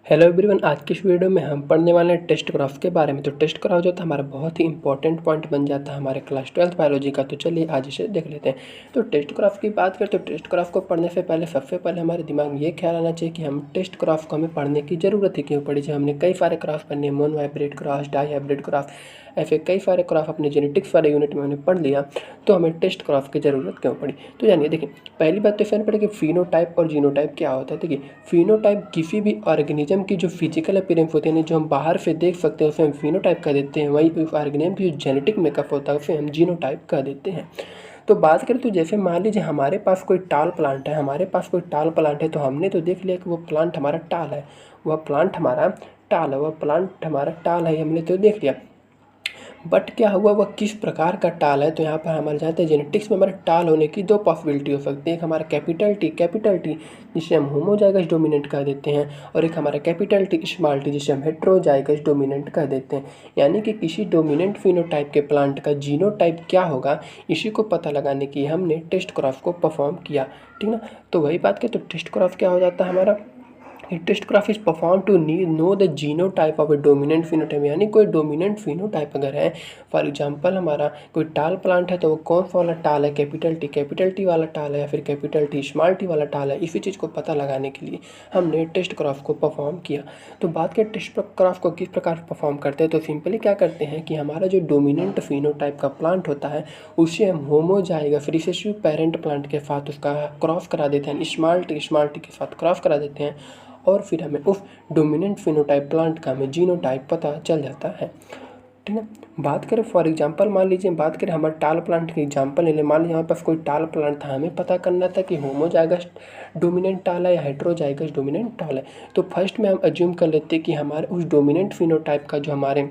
Hello everyone, आज की इस वीडियो में हम पढ़ने वाले हैं टेस्ट ग्राफ के बारे में। तो टेस्ट ग्राफ जो था हमारा बहुत ही इंपॉर्टेंट पॉइंट बन जाता है हमारे क्लास 12th बायोलॉजी का। तो चलिए आज इसे देख लेते हैं। तो टेस्ट ग्राफ की बात करें तो टेस्ट ग्राफ को पढ़ने से पहले सबसे पहले हमारे दिमाग में ये ख्याल आना चाहिए कि हम टेस्ट ग्राफ को हमें पढ़ने की ज़रूरत ही क्यों पड़ी। जब हमने कई सारे ग्राफ पढ़ने, monohybrid graph, dihybrid graph, ऐसे कई सारे ग्राफ अपने जेनेटिक्स वाले यूनिट में हमने पढ़ लिया, तो हमें टेस्ट ग्राफ की ज़रूरत क्यों पड़ी। तो जानिए, देखिए पहली बात तो इसमें पड़े कि फिनोटाइप और जीनोटाइप क्या होता है। देखिए फिनोटाइप किसी भी ऑर्गेनिज्म की जो फिजिकल अपीयरेंस होती है, जो हम बाहर से देख सकते हैं उसे हम फिनोटाइप कह देते हैं। वहीं उस ऑर्गेनिज्म की जो जेनेटिक मेकअप होता है उसे हम जीनोटाइप कह देते हैं। तो बात करें तो जैसे मान लीजिए हमारे पास कोई टाल प्लांट है, तो हमने तो देख लिया कि वो प्लांट हमारा टाल है, हमने तो देख लिया। बट क्या हुआ, वह किस प्रकार का टाल है। तो यहाँ पर हमारे जानते हैं जेनेटिक्स में हमारे टाल होने की दो पॉसिबिलिटी हो सकती है। एक हमारा कैपिटल टी जिसे हम होमोजाइगस डोमिनेंट कह देते हैं, और एक हमारा कैपिटल टी स्मॉल टी जिसे हम हेट्रोजाइगस डोमिनेंट कह देते हैं। यानी कि किसी डोमिनेंट फिनोटाइप के प्लांट का जीनोटाइप क्या होगा, इसी को पता लगाने की हमने टेस्ट ग्राफ को परफॉर्म किया। ठीक ना। तो वही बात के, तो टेस्ट ग्राफ क्या हो जाता है हमारा, test graph is perform to know the genotype of a dominant phenotype. यानी कोई डोमिनेंट फिनोटाइप अगर है, फॉर एग्जांपल हमारा कोई टाल प्लांट है, तो वो कौन सा वाला टाल है, कैपिटल टी वाला टाल है या फिर कैपिटल टी स्मॉल टी वाला टाल है। इसी चीज़ को पता लगाने के लिए हमने टेस्ट ग्राफ को परफॉर्म किया। तो बात करें टेस्ट ग्राफ को किस प्रकार परफॉर्म करते हैं, तो सिंपली क्या करते हैं कि हमारा जो डोमिनेंट फिनोटाइप का प्लांट होता है उसे हम होमोजाइगस रिसेसिव पेरेंट प्लांट के साथ उसका क्रॉस करा देते हैं, स्मॉल टी के साथ क्रॉस करा देते हैं, और फिर हमें उस डोमिनेंट फिनोटाइप प्लांट का हमें जीनोटाइप पता चल जाता है। ठीक है। बात करें फॉर एग्जांपल, मान लीजिए बात करें हमारे टाल प्लांट के एग्जांपल ले लें। मान लीजिए हमारे पास कोई टाल प्लांट था, हमें पता करना था कि होमोजाइगस डोमिनेंट टाल है या हेट्रोजाइगस डोमिनेंट टाल है। तो फर्स्ट में हम अज्यूम कर लेते कि हमारे उस डोमिनेंट फिनोटाइप का जो हमारे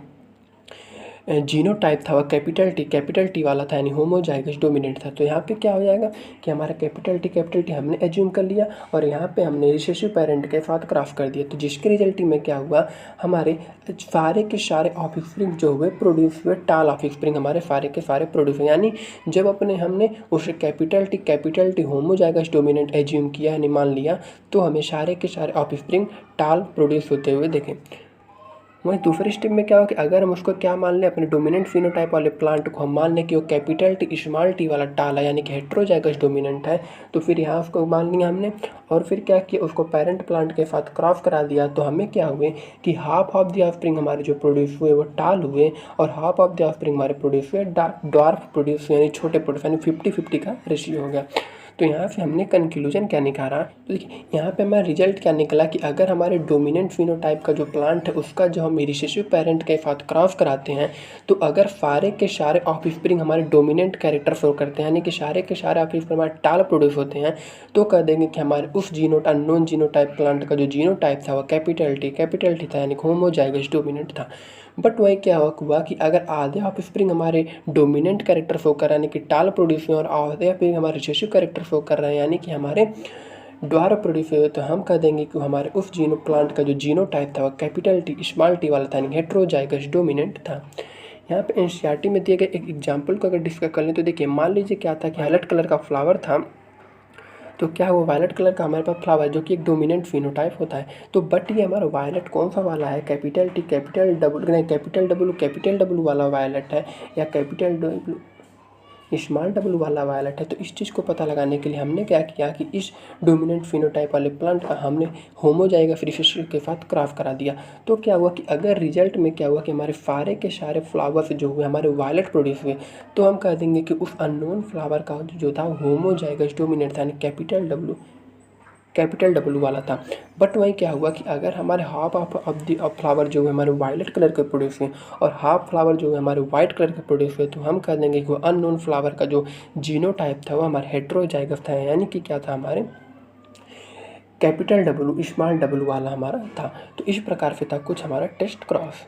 जीनोटाइप था वह कैपिटल टी वाला था, यानी होमोजाइगस डोमिनेंट था। तो यहाँ पे क्या हो जाएगा कि हमारा कैपिटल टी हमने एज्यूम कर लिया, और यहाँ पे हमने रिसेसिव पेरेंट के साथ क्रॉस कर दिया। तो जिसके रिजल्ट में क्या हुआ, हमारे सारे के सारे ऑफस्प्रिंग जो हुए प्रोड्यूस हुए टाल ऑफस्प्रिंग, हमारे सारे के सारे प्रोड्यूस हुए। यानी जब हमने उसे capital T homozygous dominant assume किया, यानी मान लिया, तो हमें सारे के सारे ऑफस्प्रिंग टाल प्रोड्यूस होते हुए देखें। वहीं दूसरे स्टेप में क्या हो कि अगर हम उसको क्या मान लें, अपने डोमिनेंट फिनोटाइप वाले प्लांट को हम मान लें कि वो कैपिटल टी स्मॉल टी वाला टाल है, यानी कि हेट्रोजाइगस डोमिनेंट है, तो फिर यहाँ उसको मान लिया हमने, और फिर क्या किया, उसको पेरेंट प्लांट के साथ क्रॉस करा दिया। तो हमें क्या हुए कि हाफ ऑफ द ऑफस्प्रिंग हमारे जो प्रोड्यूस हुए वो टाल हुए, और हाफ ऑफ द ऑफस्प्रिंग हमारे प्रोड्यूस हुए ड्वार्फ प्रोड्यूस हुए, यानी छोटे प्रोड्यूस, यानी 50-50 का रेशियो हो गया। तो यहाँ से हमने कंक्लूजन क्या निकाला, तो देखिए यहाँ पे हमारा रिजल्ट क्या निकला कि अगर हमारे डोमिनेंट फिनोटाइप का जो प्लांट है उसका जो हम रिसेसिव पेरेंट के साथ क्रॉस कराते हैं, तो अगर सारे के सारे ऑफस्प्रिंग हमारे डोमिनेंट कैरेक्टर शो करते हैं, यानी कि सारे के सारे ऑफस्प्रिंग हमारे टाल प्रोड्यूस होते हैं, तो कह देंगे कि हमारे उस अननोन जीनोटाइप प्लांट का जो जीनोटाइप था वह कैपिटल टी था, यानी होमोजाइगस डोमिनेंट था। बट वही क्या हुआ कि अगर आधे ऑफस्प्रिंग हमारे डोमिनेंट कैरेक्टर शो कर रहे हैं, यानी कि टाल प्रोड्यूस हुए, और आधे ऑफस्प्रिंग हमारे रिसेसिव कैरेक्टर शो कर रहे हैं, यानी कि हमारे ड्वार्फ प्रोड्यूस हुए, तो हम कह देंगे कि हमारे उस जीनो प्लांट का जो जीनोटाइप था वह कैपिटल टी स्मॉल टी वाला था, यानी हेट्रोजाइगस डोमिनेंट था। यहाँ पे एनसीईआरटी में दिए गए एक एग्जाम्पल को अगर डिस्कस कर लें, तो देखिए मान लीजिए क्या था कि वायलेट कलर का फ्लावर था। तो क्या वो वायलेट कलर का हमारे पास फ्लावर जो कि एक डोमिनेंट फिनोटाइप होता है। तो बट ये हमारा वायलेट कौन सा वाला है, कैपिटल डब्ल्यू वाला वायलेट है, या कैपिटल डब्ल्यू स्मॉल डब्ल्यू वाला वायलेट है। तो इस चीज़ को पता लगाने के लिए हमने क्या किया कि इस डोमिनेंट फिनोटाइप वाले प्लांट का हमने होमोजाइगस रिसेसिव के साथ क्रॉस करा दिया। तो क्या हुआ कि अगर रिजल्ट में क्या हुआ कि हमारे सारे के सारे फ्लावर्स जो हुए हमारे वायलेट प्रोड्यूस हुए, तो हम कह देंगे कि उस अननोन फ्लावर का जो था होमोजाइगस डोमिनेंट था, यानी कैपिटल डब्ल्यू वाला था। बट वहीं क्या हुआ कि अगर हमारे हाफ ऑफ द फ्लावर जो है हमारे वायलेट कलर के प्रोड्यूस हुए, और हाफ फ्लावर जो है हमारे वाइट कलर के प्रोड्यूस हुए, तो हम कह देंगे कि वो अननोन फ्लावर का जो जीनोटाइप था वो हमारे हेट्रोजाइगस था, यानी कि क्या था, हमारे कैपिटल डब्ल्यू स्मॉल डब्ल्यू वाला हमारा था। तो इस प्रकार से था कुछ हमारा टेस्ट क्रॉस।